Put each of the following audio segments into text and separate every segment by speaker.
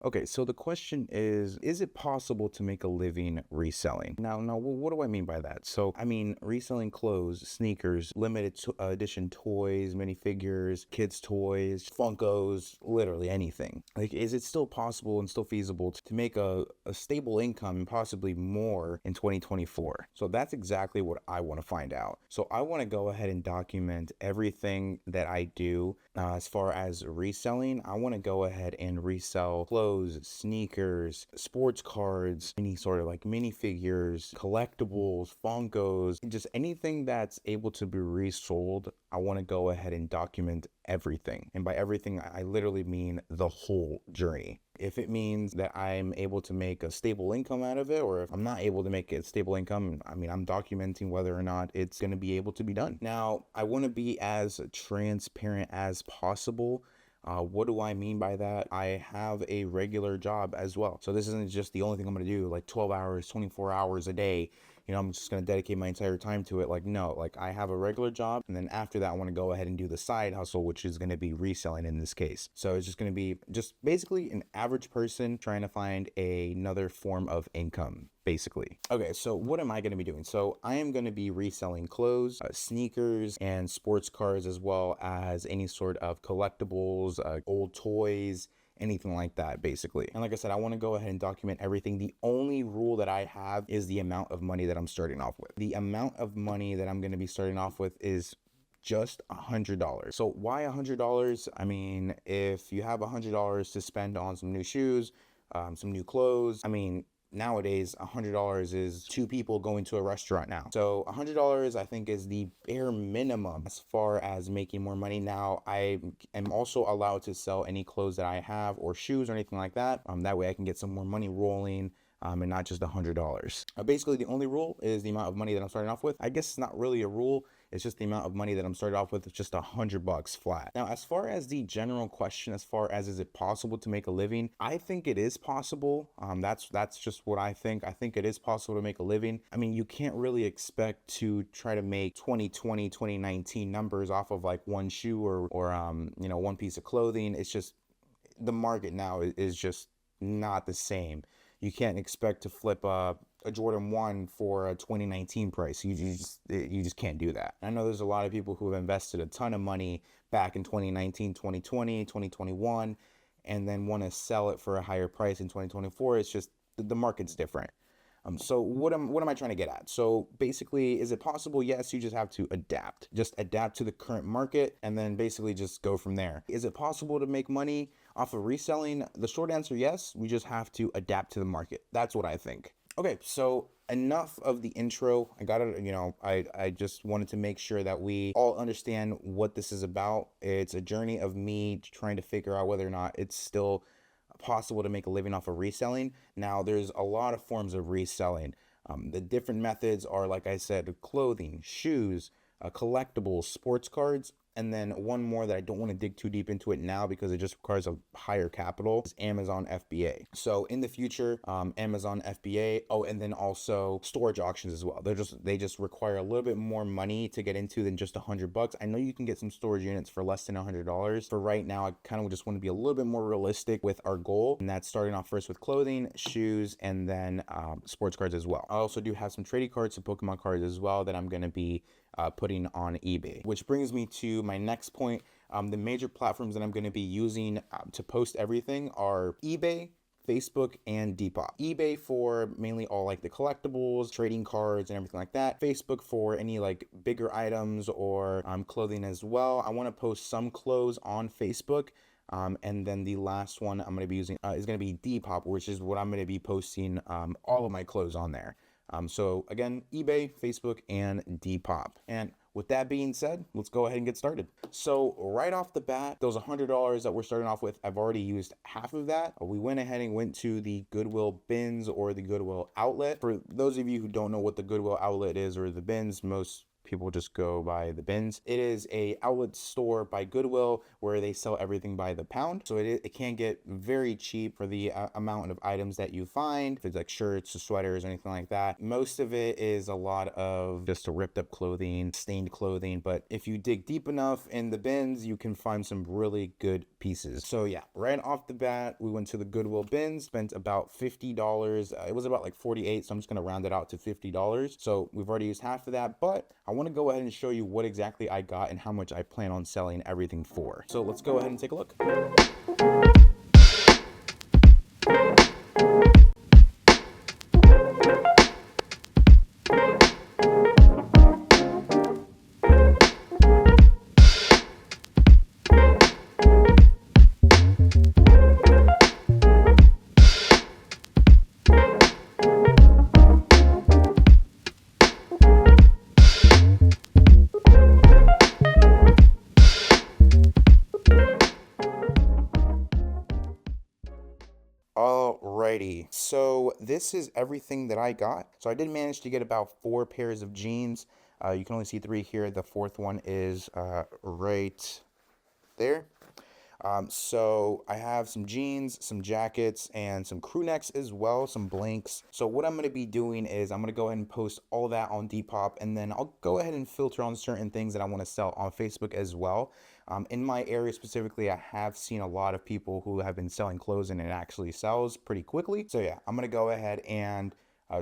Speaker 1: Okay, so the question is it possible to make a living reselling? Now, what do I mean by that? So, I mean, reselling clothes, sneakers, edition toys, minifigures, kids' toys, Funkos, literally anything. Like, is it still possible and still feasible to make a stable income and possibly more in 2024? So, that's exactly what I want to find out. So, I want to go ahead and document everything that I do as far as reselling. I want to go ahead and resell clothes, sneakers, sports cards, any sort of like minifigures, collectibles, Funkos, just anything that's able to be resold. I want to go ahead and document everything. And by everything, I literally mean the whole journey. If it means that I'm able to make a stable income out of it, or if I'm not able to make a stable income, I mean, I'm documenting whether or not it's going to be able to be done. Now, I want to be as transparent as possible. What do I mean by that? I have a regular job as well. So this isn't just the only thing I'm going to do, like 12 hours, 24 hours a day. I'm just going to dedicate my entire time to it. Like, no, like I have a regular job. And then after that, I want to go ahead and do the side hustle, which is going to be reselling in this case. So it's just going to be just basically an average person trying to find another form of income, basically. Okay, so what am I going to be doing? So I am going to be reselling clothes, sneakers, and sports cars, as well as any sort of collectibles, old toys, anything like that, basically. And like I said, I want to go ahead and document everything. The only rule that I have is the amount of money that I'm starting off with. The amount of money that I'm going to be starting off with is just $100. So why $100? I mean, if you have $100 to spend on some new shoes, some new clothes, I mean, nowadays $100 is two people going to a restaurant now. So $100 I think is the bare minimum as far as making more money. Now I am also allowed to sell any clothes that I have or shoes or anything like that. That way I can get some more money rolling. And not just $100. Basically, the only rule is the amount of money that I'm starting off with. I guess it's not really a rule. It's just the amount of money that I'm starting off with. It's just $100 flat. Now, as far as the general question, as far as is it possible to make a living? I think it is possible. That's just what I think. I think it is possible to make a living. I mean, you can't really expect to try to make 2020, 2019 numbers off of like one shoe or one piece of clothing. It's just the market now is just not the same. You can't expect to flip a Jordan 1 for a 2019 price. You just can't do that. I know there's a lot of people who have invested a ton of money back in 2019, 2020, 2021, and then want to sell it for a higher price in 2024. It's just the market's different. So what am I trying to get at? So basically, is it possible? Yes, you just have to adapt. Just adapt to the current market and then basically just go from there. Is it possible to make money off of reselling? The short answer, yes. We just have to adapt to the market. That's what I think. Okay, so enough of the intro. I got it, I just wanted to make sure that we all understand what this is about. It's a journey of me trying to figure out whether or not it's still possible to make a living off of reselling. Now, there's a lot of forms of reselling. The different methods are, like I said, clothing, shoes, collectibles, sports cards, and then one more that I don't want to dig too deep into it now because it just requires a higher capital is Amazon FBA. So in the future, Amazon FBA. Oh, and then also storage auctions as well. They just require a little bit more money to get into than just $100. I know you can get some storage units for less than $100. For right now, I kind of just want to be a little bit more realistic with our goal, and that's starting off first with clothing, shoes, and then sports cards as well. I also do have some trading cards, some Pokemon cards as well that I'm going to be putting on eBay, which brings me to my next point. The major platforms that I'm going to be using to post everything are eBay, Facebook, and Depop. eBay for mainly all like the collectibles, trading cards, and everything like that. Facebook for any like bigger items or clothing as well. I want to post some clothes on Facebook. And then the last one I'm going to be using is going to be Depop, which is what I'm going to be posting all of my clothes on there. So again, eBay, Facebook, and Depop. And with that being said, let's go ahead and get started. So right off the bat, those $100 that we're starting off with, I've already used half of that. We went ahead and went to the Goodwill bins or the Goodwill outlet. For those of you who don't know what the Goodwill outlet is or the bins, most People just go by the bins. It is a outlet store by Goodwill where they sell everything by the pound. So it can get very cheap for the amount of items that you find. If it's like shirts or sweaters or anything like that. Most of it is a lot of just a ripped up clothing, stained clothing. But if you dig deep enough in the bins, you can find some really good pieces. So yeah, right off the bat, we went to the Goodwill bins, spent about $50. It was about like 48, so I'm just gonna round it out to $50. So we've already used half of that, but I want to go ahead and show you what exactly I got and how much I plan on selling everything for. So let's go ahead and take a look. Alrighty, so this is everything that I got. So I did manage to get about 4 pairs of jeans. You can only see 3 here. The 4th one is right there. So I have some jeans, some jackets, and some crew necks as well, some blanks. So what I'm going to be doing is I'm going to go ahead and post all that on Depop, and then I'll go ahead and filter on certain things that I want to sell on Facebook as well. In my area specifically, I have seen a lot of people who have been selling clothes and it actually sells pretty quickly. So yeah, I'm going to go ahead and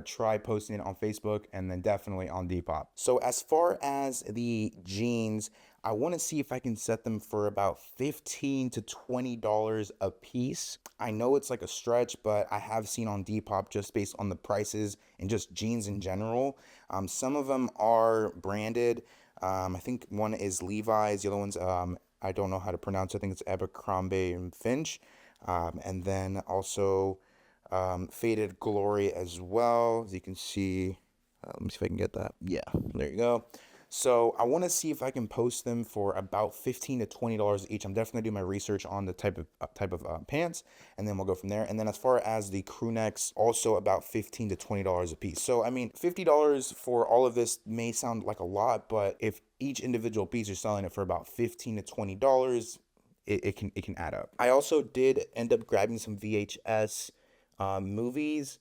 Speaker 1: try posting it on Facebook and then definitely on Depop. So as far as the jeans, I want to see if I can set them for about $15 to $20 a piece. I know it's like a stretch, but I have seen on Depop, just based on the prices and just jeans in general. Some of them are branded. I think one is Levi's. The other one's, I don't know how to pronounce it. I think it's Abercrombie and Finch. And then also Faded Glory as well. As you can see, let me see if I can get that. Yeah, there you go. So I want to see if I can post them for about $15 to $20 each. I'm definitely doing my research on the type of pants, and then we'll go from there. And then as far as the crew necks, also about $15 to $20 a piece. So I mean, $50 for all of this may sound like a lot, but if each individual piece you're selling it for about $15 to $20, it can add up. I also did end up grabbing some VHS movies.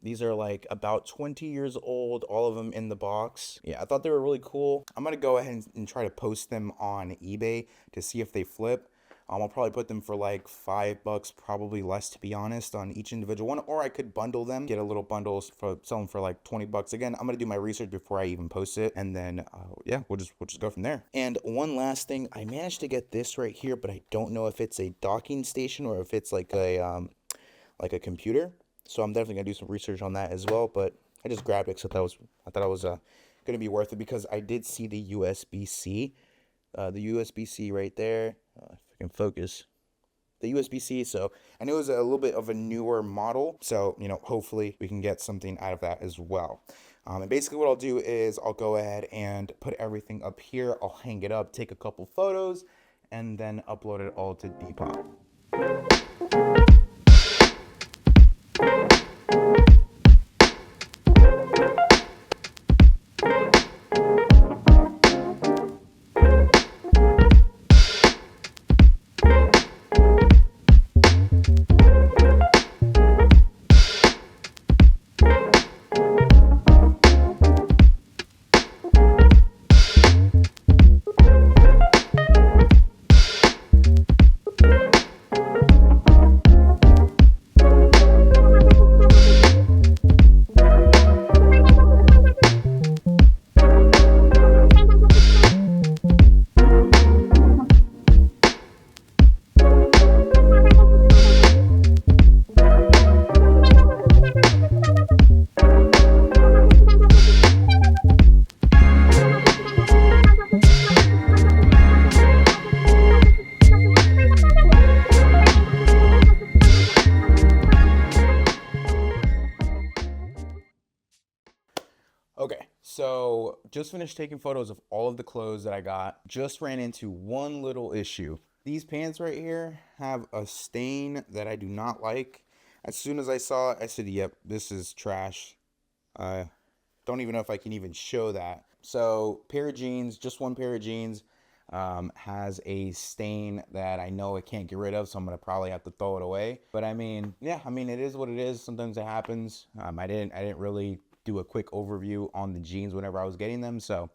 Speaker 1: These are like about 20 years old, all of them in the box. Yeah, I thought they were really cool. I'm gonna go ahead and try to post them on eBay to see if they flip. I'll probably put them for like $5, probably less to be honest, on each individual one, or I could bundle them, get a little bundles for sell them for like $20. Again, I'm gonna do my research before I even post it, and then yeah, we'll just go from there. And one last thing, I managed to get this right here, but I don't know if it's a docking station or if it's like a computer. So I'm definitely gonna do some research on that as well. But I just grabbed it because I thought it was gonna be worth it, because I did see the USB-C, right there. If I can focus, the USB-C. So I knew it was a little bit of a newer model. So hopefully we can get something out of that as well. And basically what I'll do is I'll go ahead and put everything up here. I'll hang it up, take a couple photos, and then upload it all to Depop. Okay, so just finished taking photos of all of the clothes that I got. Just ran into one little issue. These pants right here have a stain that I do not like. As soon as I saw it, I said, yep, this is trash. Don't even know if I can even show that. So pair of jeans, just one pair of jeans, has a stain that I know I can't get rid of, so I'm gonna probably have to throw it away. But I mean, yeah, I mean, it is what it is. Sometimes it happens. I didn't really do a quick overview on the jeans whenever I was getting them, so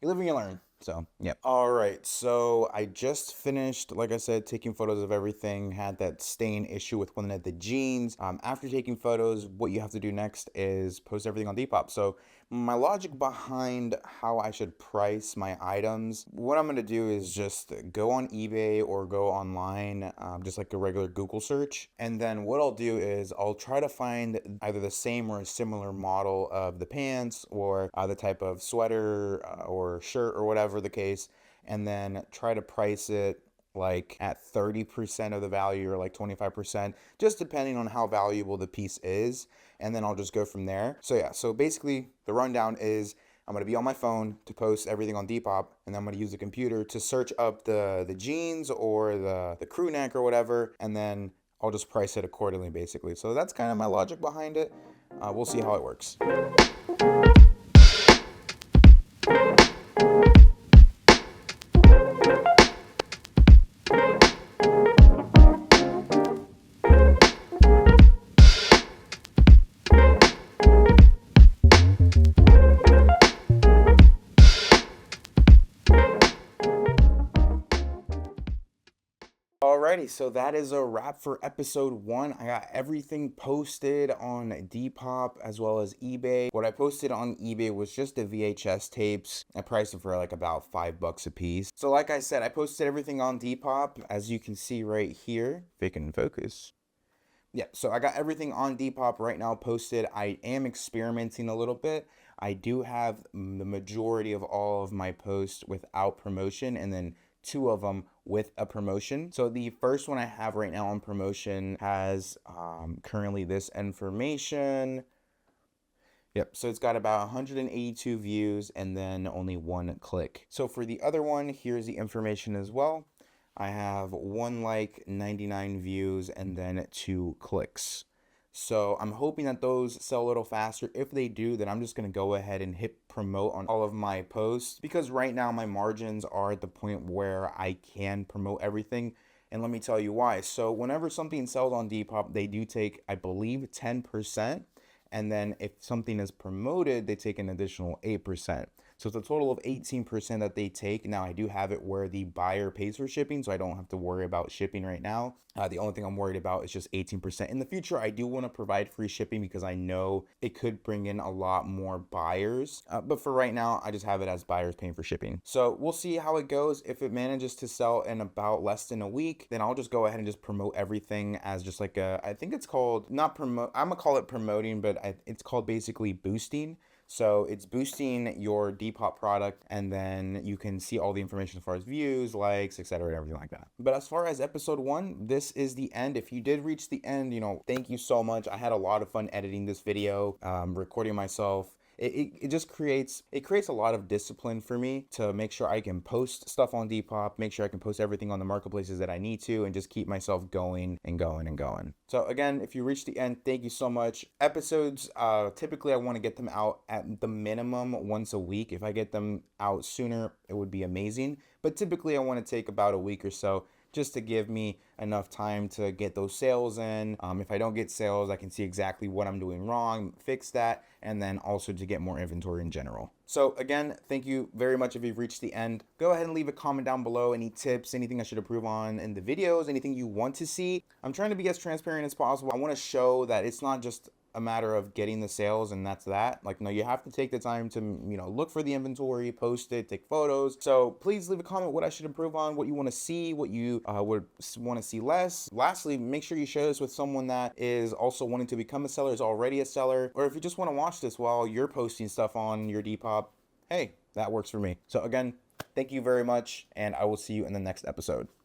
Speaker 1: you live and you learn. So, yeah. All right. So I just finished, like I said, taking photos of everything. Had that stain issue with one of the jeans. After taking photos, what you have to do next is post everything on Depop. So my logic behind how I should price my items, what I'm going to do is just go on eBay or go online, just like a regular Google search. And then what I'll do is I'll try to find either the same or a similar model of the pants or the type of sweater or shirt or whatever the case, and then try to price it like at 30% of the value or like 25%, just depending on how valuable the piece is. And then I'll just go from there. So yeah, so basically the rundown is I'm going to be on my phone to post everything on Depop, and then I'm going to use the computer to search up the jeans or the crew neck or whatever, and then I'll just price it accordingly, basically. So that's kind of my logic behind it. We'll see how it works. Alrighty, so that is a wrap for episode 1. I got everything posted on Depop as well as eBay. What I posted on eBay was just the VHS tapes. I priced them for like about $5 a piece. So like I said, I posted everything on Depop, as you can see right here. If it can focus. Yeah, so I got everything on Depop right now posted. I am experimenting a little bit. I do have the majority of all of my posts without promotion, and then 2 of them with a promotion. So the first one I have right now on promotion has currently this information. Yep, so it's got about 182 views and then only 1 click. So for the other one, here's the information as well. I have 1 like, 99 views, and then 2 clicks. So I'm hoping that those sell a little faster. If they do, then I'm just going to go ahead and hit promote on all of my posts, because right now my margins are at the point where I can promote everything. And let me tell you why. So whenever something sells on Depop, they do take, I believe, 10%. And then if something is promoted, they take an additional 8%. So it's a total of 18% that they take. Now I do have it where the buyer pays for shipping, so I don't have to worry about shipping right now. The only thing I'm worried about is just 18%. In the future, I do want to provide free shipping because I know it could bring in a lot more buyers. But for right now, I just have it as buyers paying for shipping. So we'll see how it goes. If it manages to sell in about less than a week, then I'll just go ahead and just promote everything as just like a, I think it's called, not promote, I'm gonna call it promoting, but it's called basically boosting. So it's boosting your Depop product, and then you can see all the information as far as views, likes, etc., and everything like that. But as far as episode 1, this is the end. If you did reach the end, thank you so much. I had a lot of fun editing this video, recording myself. It just creates a lot of discipline for me to make sure I can post stuff on Depop, make sure I can post everything on the marketplaces that I need to, and just keep myself going and going and going. So again, if you reach the end, thank you so much. Episodes, typically I want to get them out at the minimum once a week. If I get them out sooner, it would be amazing. But typically I want to take about a week or so, just to give me enough time to get those sales in. If I don't get sales, I can see exactly what I'm doing wrong, fix that, and then also to get more inventory in general. So again, thank you very much if you've reached the end. Go ahead and leave a comment down below, any tips, anything I should improve on in the videos, anything you want to see. I'm trying to be as transparent as possible. I want to show that it's not just a matter of getting the sales and that's that. Like, no, you have to take the time to, look for the inventory, post it, take photos. So please leave a comment what I should improve on, what you want to see, what you would want to see less. Lastly, make sure you share this with someone that is also wanting to become a seller, is already a seller, or if you just want to watch this while you're posting stuff on your Depop, hey, that works for me. So again, thank you very much, and I will see you in the next episode.